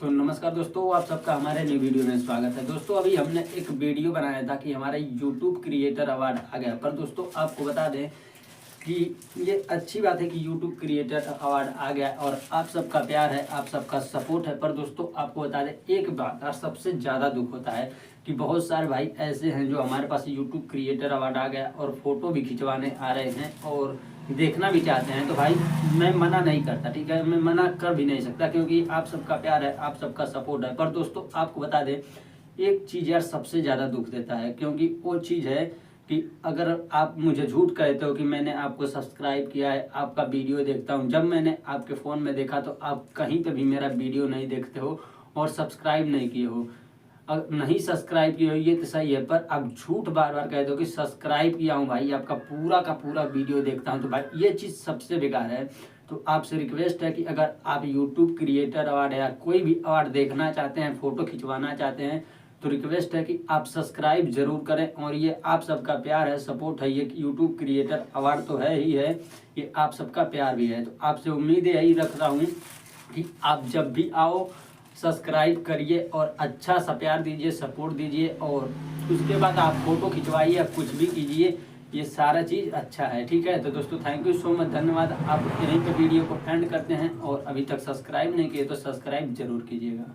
तो नमस्कार दोस्तों, आप सबका हमारे नई वीडियो में स्वागत है। दोस्तों अभी हमने एक वीडियो बनाया था कि हमारा यूट्यूब क्रिएटर अवार्ड आ गया। पर दोस्तों आपको बता दें कि ये अच्छी बात है कि यूट्यूब क्रिएटर अवार्ड आ गया और आप सबका प्यार है, आप सबका सपोर्ट है। पर दोस्तों आपको बता दें एक बात, और सबसे ज़्यादा दुख होता है कि बहुत सारे भाई ऐसे हैं जो हमारे पास यूट्यूब क्रिएटर अवार्ड आ गया और फ़ोटो भी खिंचवाने आ रहे हैं और देखना भी चाहते हैं। तो भाई मैं मना नहीं करता, ठीक है, मैं मना कर भी नहीं सकता क्योंकि आप सबका प्यार है, आप सबका सपोर्ट है। पर दोस्तों आपको बता दें एक चीज़ यार सबसे ज़्यादा दुख देता है, क्योंकि वो चीज़ है कि अगर आप मुझे झूठ कहते हो कि मैंने आपको सब्सक्राइब किया है, आपका वीडियो देखता हूँ, जब मैंने आपके फ़ोन में देखा तो आप कहीं पे भी मेरा वीडियो नहीं देखते हो और सब्सक्राइब नहीं किए हो। अगर नहीं सब्सक्राइब किए हो ये तो सही है, पर आप झूठ बार बार कहते हो कि सब्सक्राइब किया हूँ भाई, आपका पूरा का पूरा वीडियो देखता हूँ। तो भाई ये चीज़ सबसे बेकार है। तो आपसे रिक्वेस्ट है कि अगर आप यूट्यूब क्रिएटर अवार्ड या कोई भी अवार्ड देखना चाहते हैं, फ़ोटो खिंचवाना चाहते हैं, तो रिक्वेस्ट है कि आप सब्सक्राइब जरूर करें। और ये आप सबका प्यार है, सपोर्ट है, ये यूट्यूब क्रिएटर अवार्ड तो है ही है, ये आप सबका प्यार भी है। तो आपसे उम्मीद यही रख रहा हूँ कि आप जब भी आओ सब्सक्राइब करिए और अच्छा सा प्यार दीजिए, सपोर्ट दीजिए और उसके बाद आप फ़ोटो खिंचवाइए या कुछ भी कीजिए, ये सारा चीज़ अच्छा है, ठीक है। तो दोस्तों थैंक यू सो मच, धन्यवाद। आप यहीं पे वीडियो को एंड करते हैं और अभी तक सब्सक्राइब नहीं किए तो सब्सक्राइब जरूर कीजिएगा।